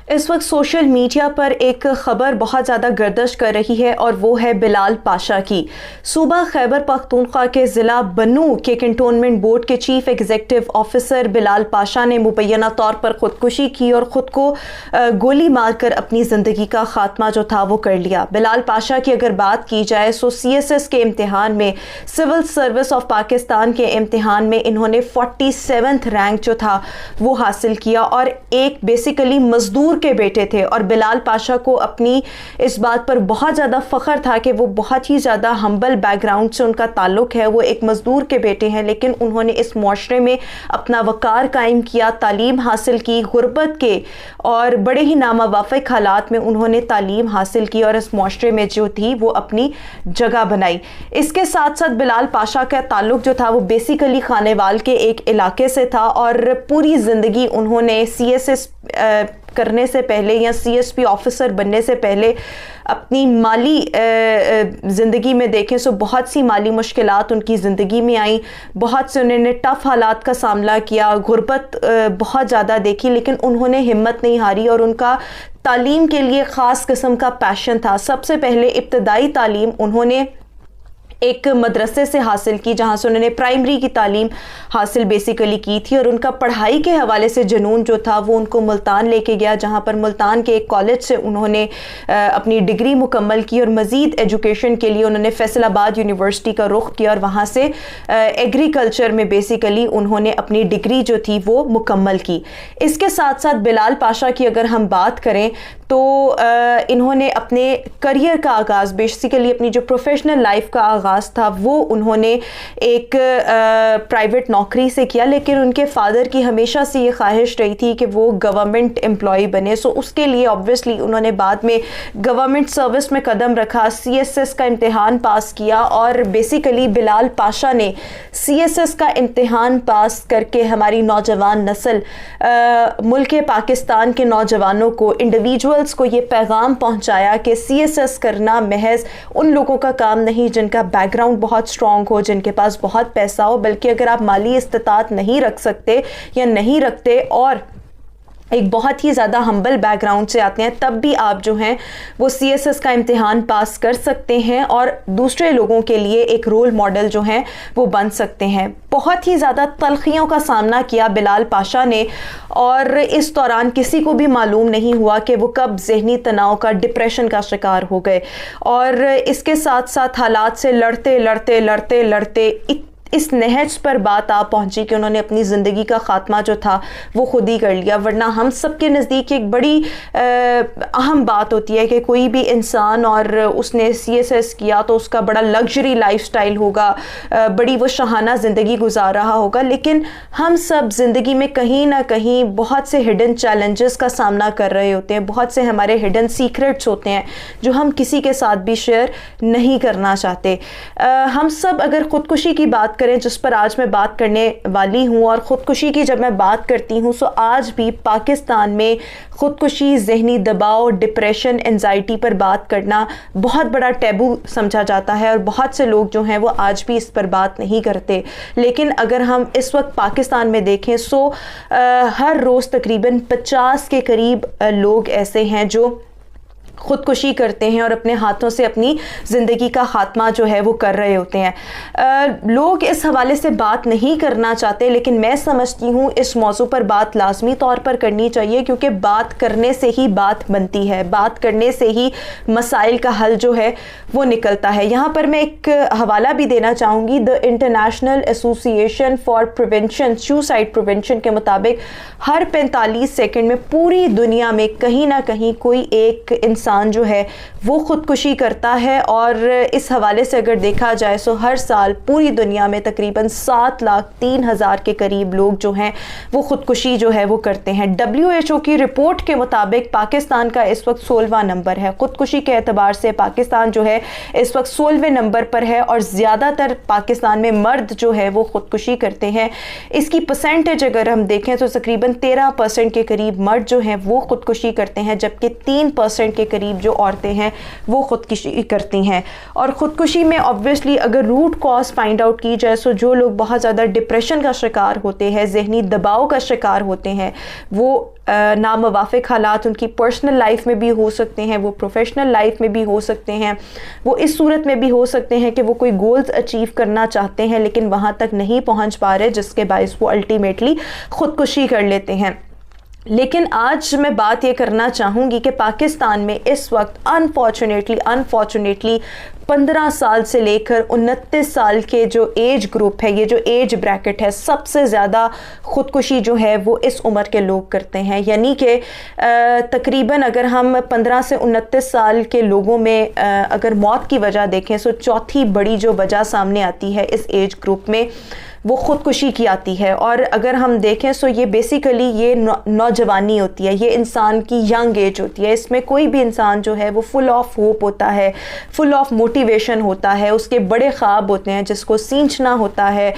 اس وقت social media پر ایک خبر بہت زیادہ گردش کر رہی ہے اور وہ ہے بلال پاشا کی۔ صوبہ خیبر پختونخوا کے ضلع بنو کے کنٹونمنٹ بورڈ کے چیف ایگزیکٹو آفیسر بلال پاشا نے مبینہ طور پر خودکشی کی اور خود کو گولی مار کر اپنی زندگی کا خاتمہ جو تھا وہ کر لیا۔ بلال پاشا کی اگر بات کی جائے تو CSS کے امتحان میں، سول سروس آف پاکستان کے امتحان میں انہوں نے 47 رینک جو تھا وہ حاصل کیا اور ایک بیسیکلی مزدور کے بیٹے تھے، اور بلال پاشا کو اپنی اس بات پر بہت زیادہ فخر تھا کہ وہ بہت ہی زیادہ ہمبل بیک گراؤنڈ سے ان کا تعلق ہے، وہ ایک مزدور کے بیٹے ہیں، لیکن انہوں نے اس معاشرے میں اپنا وقار قائم کیا، تعلیم حاصل کی، غربت کے اور بڑے ہی ناموافق حالات میں انہوں نے تعلیم حاصل کی اور اس معاشرے میں جو تھی وہ اپنی جگہ بنائی۔ اس کے ساتھ ساتھ بلال پاشا کا تعلق جو تھا وہ بیسیکلی خانیوال کے ایک علاقے سے تھا، اور پوری زندگی انہوں نے CSS کرنے سے پہلے یا CSP آفیسر بننے سے پہلے اپنی مالی زندگی میں دیکھیں تو بہت سی مالی مشکلات ان کی زندگی میں آئیں، بہت سے انہوں نے ٹف حالات کا سامنا کیا، غربت بہت زیادہ دیکھی، لیکن انہوں نے ہمت نہیں ہاری اور ان کا تعلیم کے لیے خاص قسم کا پیشن تھا۔ سب سے پہلے ابتدائی تعلیم انہوں نے ایک مدرسے سے حاصل کی، جہاں سے انہوں نے پرائمری کی تعلیم حاصل بیسیکلی کی تھی، اور ان کا پڑھائی کے حوالے سے جنون جو تھا وہ ان کو ملتان لے کے گیا، جہاں پر ملتان کے ایک کالج سے انہوں نے اپنی ڈگری مکمل کی، اور مزید ایجوکیشن کے لیے انہوں نے فیصل آباد یونیورسٹی کا رخ کیا اور وہاں سے ایگریکلچر میں بیسیکلی انہوں نے اپنی ڈگری جو تھی وہ مکمل کی۔ اس کے ساتھ ساتھ بلال پاشا کی اگر ہم بات کریں تو انہوں نے اپنے کریئر کا آغاز، بیسیکلی اپنی جو پروفیشنل لائف کا آغاز تھا وہ انہوں نے ایک پرائیویٹ نوکری سے کیا، لیکن ان کے فادر کی ہمیشہ سے یہ خواہش رہی تھی کہ وہ گورنمنٹ امپلائی بنے، سو اس کے لیے آبویسلی انہوں نے بعد میں گورنمنٹ سروس میں قدم رکھا، CSS کا امتحان پاس کیا، اور بیسیکلی بلال پاشا نے CSS کا امتحان پاس کر کے ہماری نوجوان نسل، ملک پاکستان کے نوجوانوں کو، انڈیویجولز کو یہ پیغام پہنچایا کہ CSS کرنا محض ان لوگوں کا کام نہیں جن کا بیک گراؤنڈ بہت سٹرونگ ہو، جن کے پاس بہت پیسہ ہو، بلکہ اگر آپ مالی استطاعت نہیں رکھ سکتے یا نہیں رکھتے اور ایک بہت ہی زیادہ ہمبل بیک گراؤنڈ سے آتے ہیں، تب بھی آپ جو ہیں وہ CSS کا امتحان پاس کر سکتے ہیں اور دوسرے لوگوں کے لیے ایک رول ماڈل جو ہیں وہ بن سکتے ہیں۔ بہت ہی زیادہ تلخیوں کا سامنا کیا بلال پاشا نے، اور اس دوران کسی کو بھی معلوم نہیں ہوا کہ وہ کب ذہنی تناؤ کا، ڈپریشن کا شکار ہو گئے، اور اس کے ساتھ ساتھ حالات سے لڑتے لڑتے لڑتے لڑتے اس نہج پر بات آ پہنچی کہ انہوں نے اپنی زندگی کا خاتمہ جو تھا وہ خود ہی کر لیا۔ ورنہ ہم سب کے نزدیک ایک بڑی اہم بات ہوتی ہے کہ کوئی بھی انسان اور اس نے CSS کیا تو اس کا بڑا لگژری لائف سٹائل ہوگا، بڑی وہ شاہانہ زندگی گزار رہا ہوگا، لیکن ہم سب زندگی میں کہیں نہ کہیں بہت سے ہڈن چیلنجز کا سامنا کر رہے ہوتے ہیں، بہت سے ہمارے ہڈن سیکرٹس ہوتے ہیں جو ہم کسی کے ساتھ بھی شیئر نہیں کرنا چاہتے۔ ہم سب اگر خودکشی کی بات کریں، جس پر آج میں بات کرنے والی ہوں، اور خودکشی کی جب میں بات کرتی ہوں تو آج بھی پاکستان میں خودکشی، ذہنی دباؤ، ڈپریشن، انزائٹی پر بات کرنا بہت بڑا ٹیبو سمجھا جاتا ہے، اور بہت سے لوگ جو ہیں وہ آج بھی اس پر بات نہیں کرتے۔ لیکن اگر ہم اس وقت پاکستان میں دیکھیں تو ہر روز تقریباً 50 کے قریب لوگ ایسے ہیں جو خودکشی کرتے ہیں اور اپنے ہاتھوں سے اپنی زندگی کا خاتمہ جو ہے وہ کر رہے ہوتے ہیں۔ لوگ اس حوالے سے بات نہیں کرنا چاہتے، لیکن میں سمجھتی ہوں اس موضوع پر بات لازمی طور پر کرنی چاہیے، کیونکہ بات کرنے سے ہی بات بنتی ہے، بات کرنے سے ہی مسائل کا حل جو ہے وہ نکلتا ہے۔ یہاں پر میں ایک حوالہ بھی دینا چاہوں گی، the international association for prevention suicide prevention کے مطابق ہر 45 سیکنڈ میں پوری دنیا میں کہیں نہ کہیں کوئی ایک انسان جو ہے وہ خودکشی کرتا ہے، اور اس حوالے سے اگر دیکھا جائے تو ہر سال پوری دنیا میں تقریباً 7,03,000 کے قریب لوگ جو ہیں وہ خودکشی جو ہے وہ کرتے ہیں۔ WHO کی رپورٹ کے مطابق پاکستان کا اس وقت 16واں نمبر ہے، خودکشی کے اعتبار سے پاکستان جو ہے اس وقت 16ویں نمبر پر ہے، اور زیادہ تر پاکستان میں مرد جو ہے وہ خودکشی کرتے ہیں۔ اس کی پرسنٹیج اگر ہم دیکھیں تو تقریباً 13% کے قریب مرد جو ہیں وہ خودکشی کرتے ہیں، جبکہ 3% کے قریب قریب جو عورتیں ہیں وہ خودکشی کرتی ہیں. اور خودکشی میں آبویسلی اگر روٹ کاز فائنڈ آؤٹ کی جائے تو جو لوگ بہت زیادہ ڈپریشن کا شکار ہوتے ہیں, ذہنی دباؤ کا شکار ہوتے ہیں, وہ ناموافق حالات ان کی پرسنل لائف میں بھی ہو سکتے ہیں, وہ پروفیشنل لائف میں بھی ہو سکتے ہیں, وہ اس صورت میں بھی ہو سکتے ہیں کہ وہ کوئی گولز اچیو کرنا چاہتے ہیں لیکن وہاں تک نہیں پہنچ پا رہے, جس کے باعث وہ الٹیمیٹلی خودکشی کر لیتے ہیں. لیکن آج میں بات یہ کرنا چاہوں گی کہ پاکستان میں اس وقت انفارچونیٹلی 15 سال سے لے کر 29 سال کے جو ایج گروپ ہے, یہ جو ایج بریکٹ ہے, سب سے زیادہ خودکشی جو ہے وہ اس عمر کے لوگ کرتے ہیں. یعنی کہ تقریباً اگر ہم 15 سے 29 سال کے لوگوں میں اگر موت کی وجہ دیکھیں تو چوتھی بڑی جو وجہ سامنے آتی ہے اس ایج گروپ میں وہ خودکشی کی آتی ہے. اور اگر ہم دیکھیں تو یہ بیسیکلی یہ نوجوانی ہوتی ہے, یہ انسان کی ینگ ایج ہوتی ہے. اس میں کوئی بھی انسان جو ہے وہ فل آف ہوپ ہوتا ہے, فل آف موٹیویشن ہوتا ہے, اس کے بڑے خواب ہوتے ہیں جس کو سینچنا ہوتا ہے,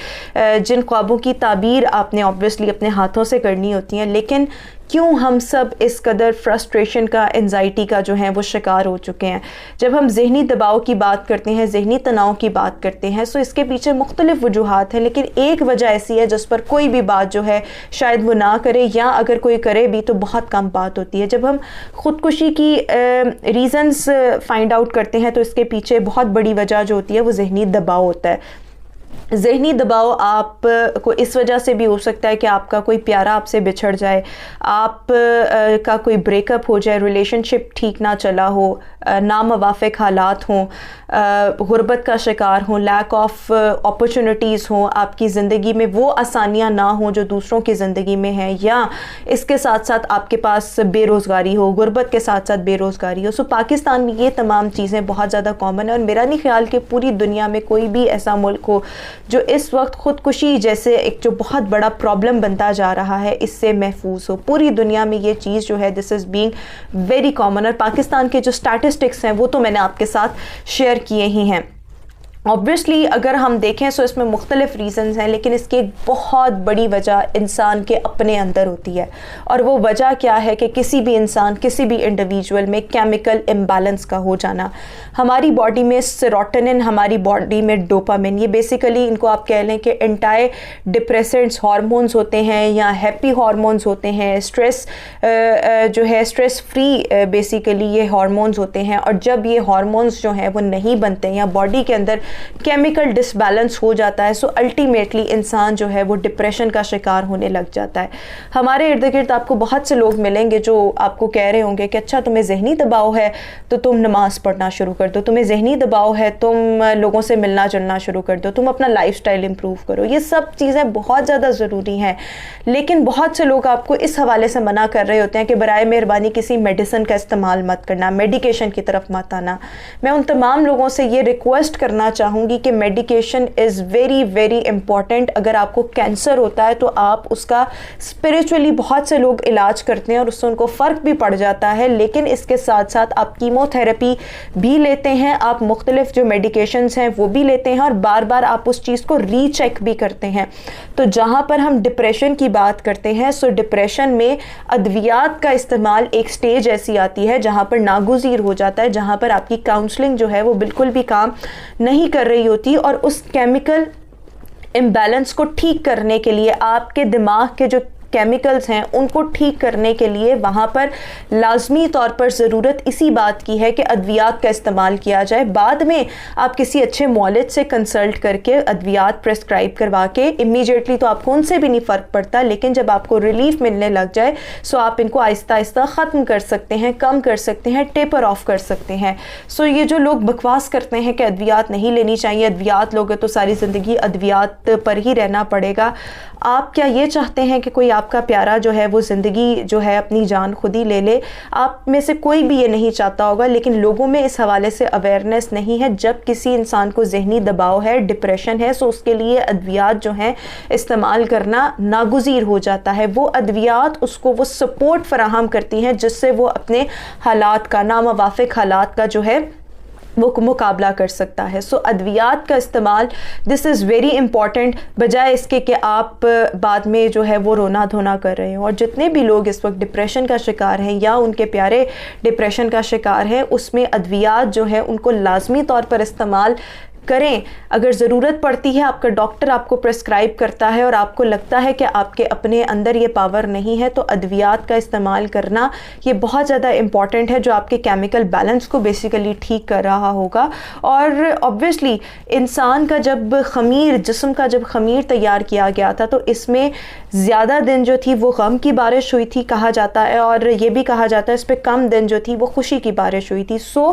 جن خوابوں کی تعبیر آپ نے آبویسلی اپنے ہاتھوں سے کرنی ہوتی ہیں. لیکن کیوں ہم سب اس قدر فرسٹریشن کا, انزائٹی کا جو ہیں وہ شکار ہو چکے ہیں؟ جب ہم ذہنی دباؤ کی بات کرتے ہیں, ذہنی تناؤ کی بات کرتے ہیں, تو اس کے پیچھے مختلف وجوہات ہیں, لیکن ایک وجہ ایسی ہے جس پر کوئی بھی بات جو ہے شاید وہ نہ کرے, یا اگر کوئی کرے بھی تو بہت کم بات ہوتی ہے. جب ہم خودکشی کی ریزنز فائنڈ آؤٹ کرتے ہیں تو اس کے پیچھے بہت بڑی وجہ جو ہوتی ہے وہ ذہنی دباؤ ہوتا ہے. ذہنی دباؤ آپ کو اس وجہ سے بھی ہو سکتا ہے کہ آپ کا کوئی پیارا آپ سے بچھڑ جائے, آپ کا کوئی بریک اپ ہو جائے, ریلیشن شپ ٹھیک نہ چلا ہو, ناموافق حالات ہوں, غربت کا شکار ہوں, لیک آف اپرچونٹیز ہوں, آپ کی زندگی میں وہ آسانیاں نہ ہوں جو دوسروں کی زندگی میں ہیں, یا اس کے ساتھ ساتھ آپ کے پاس بے روزگاری ہو, غربت کے ساتھ ساتھ بے روزگاری ہو. سو پاکستان میں یہ تمام چیزیں بہت زیادہ کامن ہیں, اور میرا نہیں خیال کہ پوری دنیا میں کوئی بھی ایسا ملک ہو جو اس وقت خودکشی جیسے ایک جو بہت بڑا پرابلم بنتا جا رہا ہے اس سے محفوظ ہو. پوری دنیا میں یہ چیز جو ہے دس از بینگ ویری کامن, اور پاکستان کے جو اسٹیٹسٹکس ہیں وہ تو میں نے آپ کے ساتھ شیئر کیے ہی ہیں. آبویسلی اگر ہم دیکھیں تو اس میں مختلف ریزنز ہیں, لیکن اس کی ایک بہت بڑی وجہ انسان کے اپنے اندر ہوتی ہے, اور وہ وجہ کیا ہے کہ کسی بھی انسان, کسی بھی انڈیویجول میں کیمیکل امبیلنس کا ہو جانا. ہماری باڈی میں سیروٹونن, ہماری باڈی میں ڈوپامن, یہ بیسیکلی ان کو آپ کہہ لیں کہ انٹائی ڈپریسنٹس ہارمونز ہوتے ہیں یا ہیپی ہارمونز ہوتے ہیں. اسٹریس جو ہے, اسٹریس فری بیسیکلی یہ ہارمونز ہوتے ہیں, اور جب یہ ہارمونز جو ہیں وہ نہیں بنتے یا باڈی کے اندر کیمیکل ڈس بیلنس ہو جاتا ہے, سو الٹیمیٹلی انسان جو ہے وہ ڈپریشن کا شکار ہونے لگ جاتا ہے. ہمارے ارد گرد آپ کو بہت سے لوگ ملیں گے جو آپ کو کہہ رہے ہوں گے کہ اچھا تمہیں ذہنی دباؤ ہے تو تم نماز پڑھنا شروع کر دو, تمہیں ذہنی دباؤ ہے تم لوگوں سے ملنا جلنا شروع کر دو, تم اپنا لائف سٹائل امپروو کرو. یہ سب چیزیں بہت زیادہ ضروری ہیں, لیکن بہت سے لوگ آپ کو اس حوالے سے منع کر رہے ہوتے ہیں کہ برائے مہربانی کسی میڈیسن کا استعمال مت کرنا, میڈیکیشن کی طرف مت آنا. میں ان تمام لوگوں سے یہ ریکویسٹ کرنا چاہوں گی کہ medication is very very important. اگر آپ کو کینسر ہوتا ہے تو آپ اس کا اسپریچولی بہت سے لوگ علاج کرتے ہیں اور اس سے ان کو فرق بھی پڑ جاتا ہے, لیکن اس کے ساتھ ساتھ آپ کیمو تھراپی بھی لیتے ہیں, آپ مختلف جو میڈیکیشنز ہیں وہ بھی لیتے ہیں, اور بار بار آپ اس چیز کو ری چیک بھی کرتے ہیں. تو جہاں پر ہم ڈپریشن کی بات کرتے ہیں, سو ڈپریشن میں ادویات کا استعمال ایک سٹیج ایسی آتی ہے جہاں پر ناگزیر ہو جاتا ہے, جہاں پر آپ کی کاؤنسلنگ جو ہے وہ بالکل بھی کام نہیں کر رہی ہوتی, اور اس کیمیکل امبیلنس کو ٹھیک کرنے کے لیے, آپ کے دماغ کے جو کیمیکلز ہیں ان کو ٹھیک کرنے کے لیے وہاں پر لازمی طور پر ضرورت اسی بات کی ہے کہ ادویات کا استعمال کیا جائے. بعد میں آپ کسی اچھے معالج سے کنسلٹ کر کے ادویات پرسکرائب کروا کے, امیجیٹلی تو آپ کو ان سے بھی نہیں فرق پڑتا, لیکن جب آپ کو ریلیف ملنے لگ جائے سو آپ ان کو آہستہ آہستہ ختم کر سکتے ہیں, کم کر سکتے ہیں, ٹیپر آف کر سکتے ہیں. سو یہ جو لوگ بکواس کرتے ہیں کہ ادویات نہیں لینی چاہیے, ادویات لوگے تو ساری زندگی ادویات پر ہی رہنا پڑے گا, آپ کیا یہ چاہتے ہیں کہ کوئی آپ کا پیارا جو ہے وہ زندگی جو ہے اپنی جان خود ہی لے لے؟ آپ میں سے کوئی بھی یہ نہیں چاہتا ہوگا, لیکن لوگوں میں اس حوالے سے اویئرنیس نہیں ہے. جب کسی انسان کو ذہنی دباؤ ہے, ڈپریشن ہے, سو اس کے لیے ادویات جو ہیں استعمال کرنا ناگزیر ہو جاتا ہے. وہ ادویات اس کو وہ سپورٹ فراہم کرتی ہیں جس سے وہ اپنے حالات کا, ناموافق حالات کا جو ہے وہ مقابلہ کر سکتا ہے. سو ادویات کا استعمال دس از ویری امپورٹنٹ، بجائے اس کے کہ آپ بعد میں جو ہے وہ رونا دھونا کر رہے ہوں. اور جتنے بھی لوگ اس وقت ڈپریشن کا شکار ہیں یا ان کے پیارے ڈپریشن کا شکار ہیں، اس میں ادویات جو ہے ان کو لازمی طور پر استعمال کریں. اگر ضرورت پڑتی ہے، آپ کا ڈاکٹر آپ کو پرسکرائب کرتا ہے اور آپ کو لگتا ہے کہ آپ کے اپنے اندر یہ پاور نہیں ہے، تو ادویات کا استعمال کرنا یہ بہت زیادہ امپورٹنٹ ہے، جو آپ کے کیمیکل بیلنس کو بیسیکلی ٹھیک کر رہا ہوگا. اور obviously انسان کا جسم کا جب خمیر تیار کیا گیا تھا، تو اس میں زیادہ دن جو تھی وہ غم کی بارش ہوئی تھی کہا جاتا ہے، اور یہ بھی کہا جاتا ہے اس پہ کم دن جو تھی وہ خوشی کی بارش ہوئی تھی. سو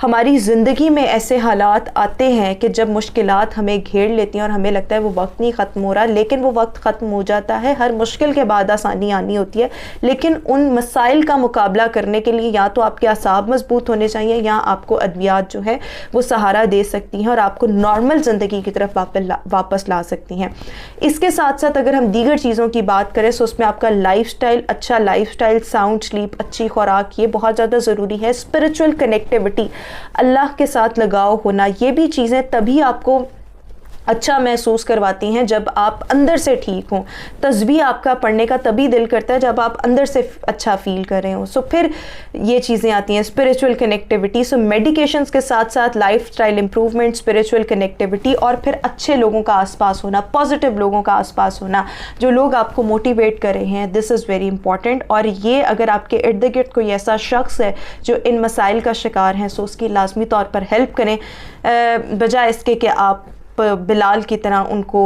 ہماری زندگی میں ایسے حالات آتے ہیں کہ جب مشکلات ہمیں گھیر لیتی ہیں اور ہمیں لگتا ہے وہ وقت نہیں ختم ہو رہا، لیکن وہ وقت ختم ہو جاتا ہے. ہر مشکل کے بعد آسانی آنی ہوتی ہے، لیکن ان مسائل کا مقابلہ کرنے کے لیے یا تو آپ کے اعصاب مضبوط ہونے چاہیے، یا آپ کو ادویات جو ہے وہ سہارا دے سکتی ہیں اور آپ کو نارمل زندگی کی طرف واپس لا سکتی ہیں. اس کے ساتھ ساتھ اگر ہم دیگر چیزوں کی بات کریں، تو اس میں آپ کا لائف سٹائل، اچھا لائف سٹائل، ساؤنڈ سلیپ، اچھی خوراک، یہ بہت زیادہ ضروری ہے. اسپرچول کنیکٹیوٹی، اللہ کے ساتھ لگاؤ ہونا، یہ بھی چیزیں تبھی آپ کو اچھا محسوس کرواتی ہیں جب آپ اندر سے ٹھیک ہوں. تسبیح آپ کا پڑھنے کا تبھی دل کرتا ہے جب آپ اندر سے اچھا فیل کر رہے ہوں. سو پھر یہ چیزیں آتی ہیں، اسپرچول کنیکٹیوٹی. سو میڈیکیشنز کے ساتھ ساتھ life style improvement, spiritual connectivity, اور پھر اچھے لوگوں کا آس پاس ہونا، پازیٹیو لوگوں کا آس پاس ہونا، جو لوگ آپ کو موٹیویٹ کر رہے ہیں. دس از ویری امپورٹنٹ. اور یہ اگر آپ کے ارد گرد کوئی ایسا شخص ہے جو ان مسائل کا شکار ہیں، سو اس کی لازمی طور پر ہیلپ کریں، بجائے اس کے کہ آپ بلال کی طرح ان کو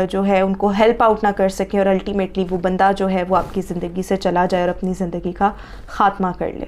جو ہے ان کو ہیلپ آؤٹ نہ کر سکیں اور الٹیمیٹلی وہ بندہ جو ہے وہ آپ کی زندگی سے چلا جائے اور اپنی زندگی کا خاتمہ کر لے.